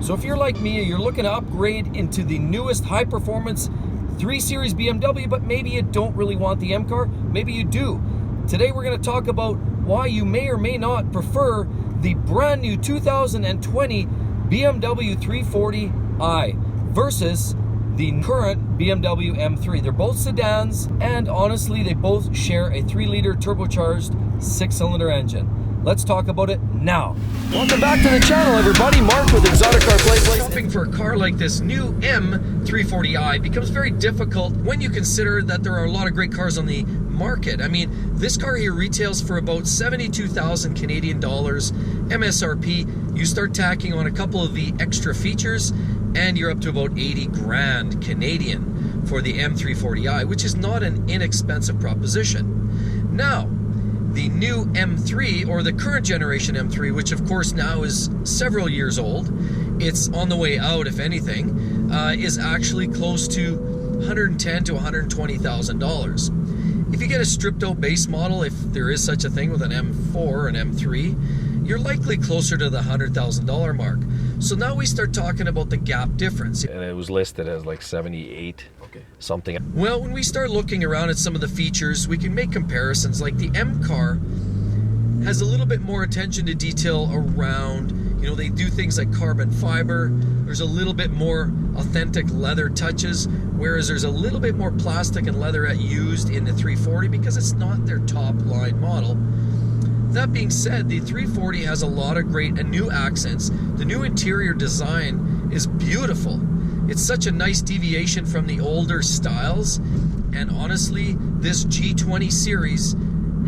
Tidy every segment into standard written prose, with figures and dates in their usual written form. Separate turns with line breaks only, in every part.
So if you're like me and you're looking to upgrade into the newest high-performance 3 Series BMW, but maybe you don't really want the M car, maybe you do. Today we're going to talk about why you may or may not prefer the brand new 2020 BMW 340i versus the current BMW M3. They're both sedans, and honestly, they both share a 3-liter turbocharged 6-cylinder engine. Let's talk about it now. Welcome back to the channel, everybody. Mark with exoticcarplayplace. Shopping for a car like this new M340i becomes very difficult when you consider that there are a lot of great cars on the market. I mean, this car here retails for about 72,000 Canadian dollars MSRP. You start tacking on a couple of the extra features and you're up to about 80 grand Canadian for the M340i, which is not an inexpensive proposition. Now, the new M3, or the current generation M3, which of course now is several years old, it's on the way out if anything, is actually close to $110,000 to $120,000. If you get a stripped out base model, if there is such a thing with an M4 or an M3, you're likely closer to the $100,000 mark. So now we start talking about the gap difference.
And it was listed as like 78 something.
Well, when we start looking around at some of the features, we can make comparisons. Like the M car has a little bit more attention to detail around, you know, they do things like carbon fiber. There's a little bit more authentic leather touches, whereas there's a little bit more plastic and leatherette used in the 340 because it's not their top line model. That being said, the 340 has a lot of great and new accents. The new interior design is beautiful. It's such a nice deviation from the older styles, and honestly, this G20 series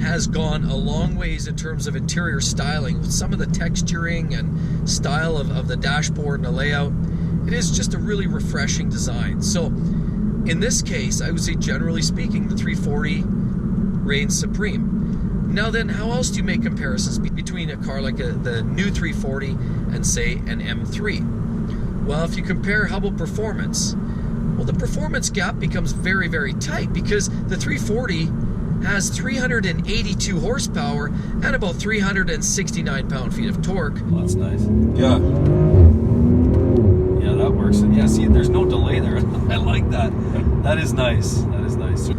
has gone a long ways in terms of interior styling with some of the texturing and style of the dashboard and the layout. It is just a really refreshing design. So in this case, I would say generally speaking, the 340 reigns supreme. Now then, how else do you make comparisons between a car like the new 340 and say an M3? Well, if you compare, how about performance? Well, the performance gap becomes very, very tight because the 340 has 382 horsepower and about 369 pound-feet of torque.
Oh, that's nice.
Yeah. Yeah, that works. And yeah, see, there's no delay there. I like that. That is nice. That is nice.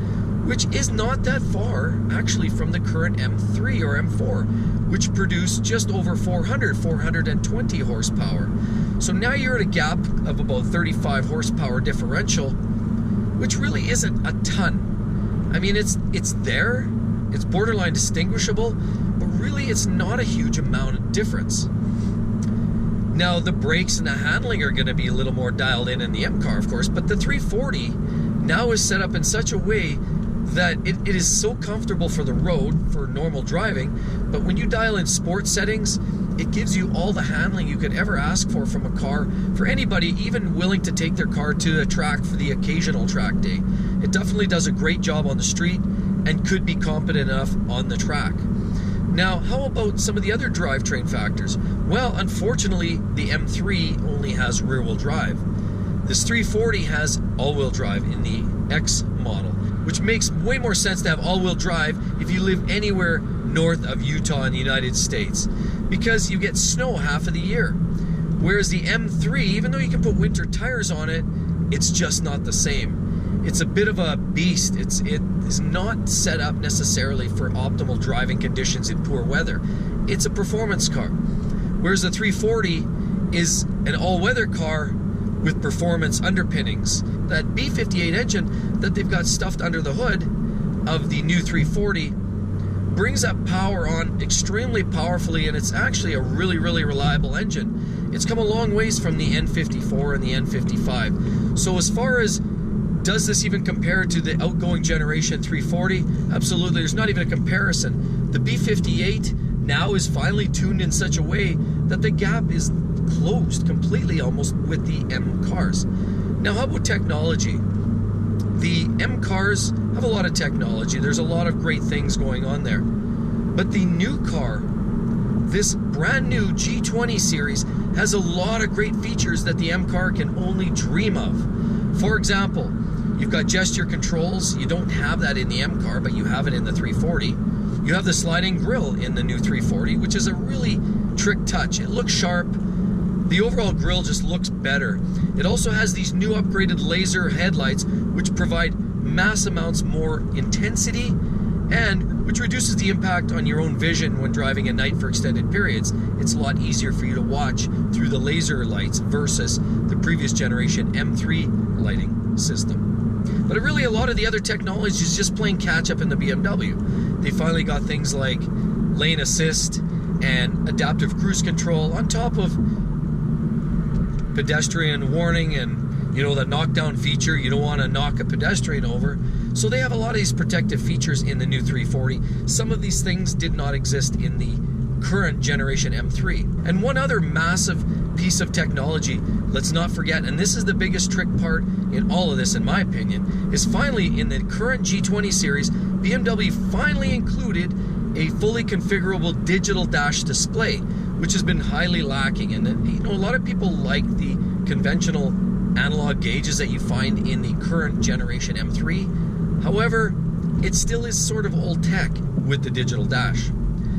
Which is not that far, actually, from the current M3 or M4, which produce just over 420 horsepower. So now you're at a gap of about 35 horsepower differential, which really isn't a ton. I mean, it's there, it's borderline distinguishable, but really it's not a huge amount of difference. Now, the brakes and the handling are going to be a little more dialed in the M car, of course, but the 340 now is set up in such a way that it is so comfortable for the road, for normal driving, but when you dial in sport settings, it gives you all the handling you could ever ask for from a car, for anybody even willing to take their car to a track for the occasional track day. It definitely does a great job on the street and could be competent enough on the track. Now, how about some of the other drivetrain factors? Well, unfortunately, the M3 only has rear-wheel drive. This 340 has all-wheel drive in the X model, which makes way more sense to have all-wheel drive if you live anywhere north of Utah in the United States, because you get snow half of the year. Whereas the M3, even though you can put winter tires on it, it's just not the same. It's a bit of a beast. It is not set up necessarily for optimal driving conditions in poor weather. It's a performance car. Whereas the 340 is an all-weather car with performance underpinnings. That B58 engine that they've got stuffed under the hood of the new 340 brings up power on extremely powerfully, and it's actually a really, really reliable engine. It's come a long ways from the N54 and the N55. So as far as does this even compare to the outgoing generation 340? Absolutely, there's not even a comparison. The B58 now is finally tuned in such a way that the gap is closed completely almost with the M cars. Now, how about technology? The M cars have a lot of technology. There's a lot of great things going on there. But the new car, this brand new G20 series, has a lot of great features that the M car can only dream of. For example, you've got gesture controls. You don't have that in the M car, but you have it in the 340. You have the sliding grille in the new 340, which is a really trick touch. It looks sharp. The overall grille just looks better. It also has these new upgraded laser headlights, which provide mass amounts more intensity and which reduces the impact on your own vision when driving at night for extended periods. It's a lot easier for you to watch through the laser lights versus the previous generation M3 lighting system. But really, a lot of the other technology is just playing catch up in the BMW. They finally got things like lane assist and adaptive cruise control on top of pedestrian warning and, you know, the knockdown feature. You don't want to knock a pedestrian over. So they have a lot of these protective features in the new 340. Some of these things did not exist in the current generation M3. And one other massive piece of technology, let's not forget, and this is the biggest trick part in all of this in my opinion, is finally in the current G20 series, BMW finally included a fully configurable digital dash display, which has been highly lacking. And you know, a lot of people like the conventional analog gauges that you find in the current generation M3. However, it still is sort of old tech with the digital dash.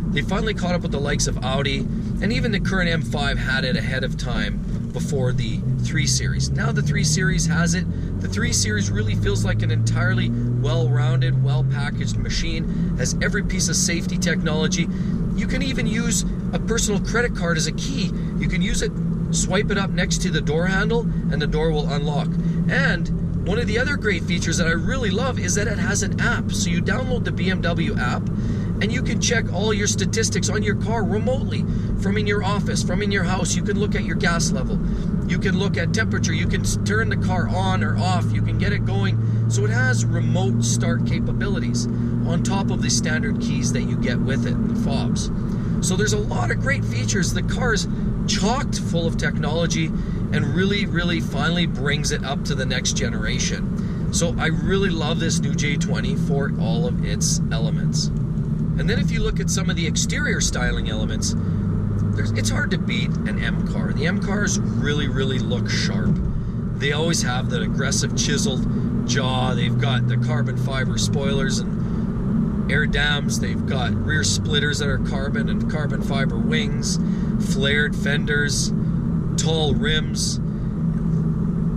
They finally caught up with the likes of Audi, and even the current M5 had it ahead of time before the 3 Series. Now the 3 Series has it. The 3 Series really feels like an entirely well-rounded, well-packaged machine, has every piece of safety technology. You can even use a personal credit card as a key. You can use it, swipe it up next to the door handle, and the door will unlock. And one of the other great features that I really love is that it has an app. So you download the BMW app, and you can check all your statistics on your car remotely from in your office, from in your house. You can look at your gas level. You can look at temperature. You can turn the car on or off. You can get it going. So it has remote start capabilities on top of the standard keys that you get with it, the fobs. So there's a lot of great features. The car is chocked full of technology and really finally brings it up to the next generation. So I really love this new J20 for all of its elements. And then if you look at some of the exterior styling elements, it's hard to beat an M car. The M cars really look sharp. They always have that aggressive chiseled jaw. They've got the carbon fiber spoilers and air dams. They've got rear splitters that are carbon and carbon fiber wings, flared fenders, tall rims.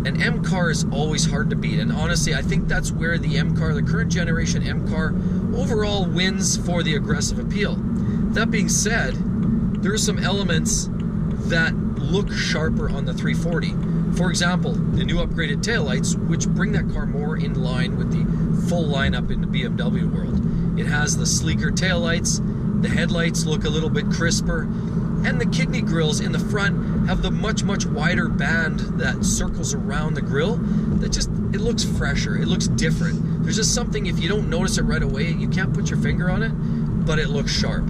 An M car is always hard to beat, and honestly I think that's where the M car, the current generation M car, overall wins for the aggressive appeal. That being said, there are some elements that look sharper on the 340. For example, the new upgraded taillights, which bring that car more in line with the full lineup in the BMW world. It has the sleeker taillights, the headlights look a little bit crisper, and the kidney grills in the front have the much wider band that circles around the grille that just, it looks fresher, it looks different. There's just something, if you don't notice it right away, you can't put your finger on it, but it looks sharp.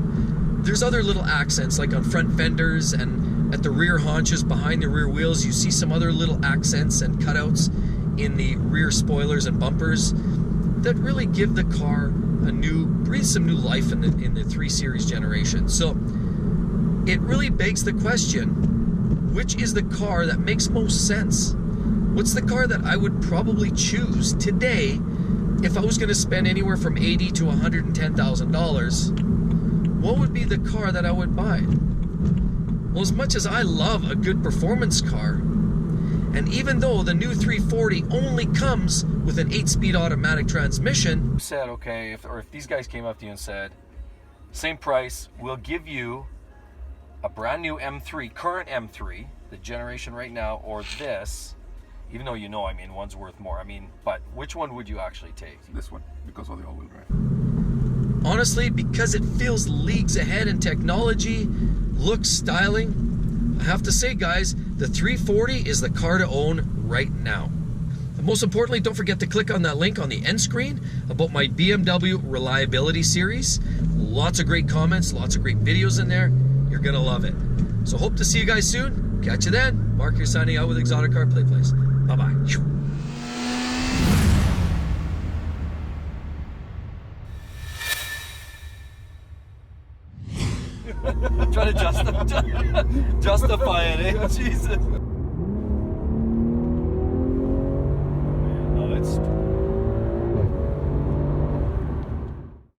There's other little accents like on front fenders and at the rear haunches behind the rear wheels. You see some other little accents and cutouts in the rear spoilers and bumpers that really give the car a new, breathe some new life in the 3 Series generation. So it really begs the question, which is the car that makes most sense? What's the car that I would probably choose today if I was going to spend anywhere from $80,000 to $110,000? What would be the car that I would buy? Well, as much as I love a good performance car, and even though the new 340 only comes with an 8-speed automatic transmission,
You said, okay, if these guys came up to you and said, same price, we'll give you a brand new M3, current M3, the generation right now, or this, even though you know, I mean, one's worth more. I mean, but which one would you actually take?
This one, because of the all-wheel drive.
honestly, because it feels leagues ahead in technology, look, styling, I have to say, guys, the 340 is the car to own right now. And most importantly, don't forget to click on that link on the end screen about my BMW Reliability Series. Lots of great comments, lots of great videos in there. You're gonna love it. So hope to see you guys soon. Catch you then. Mark here signing out with Exotic Car Play Place. Bye-bye.
Trying to justify it, eh? Jesus.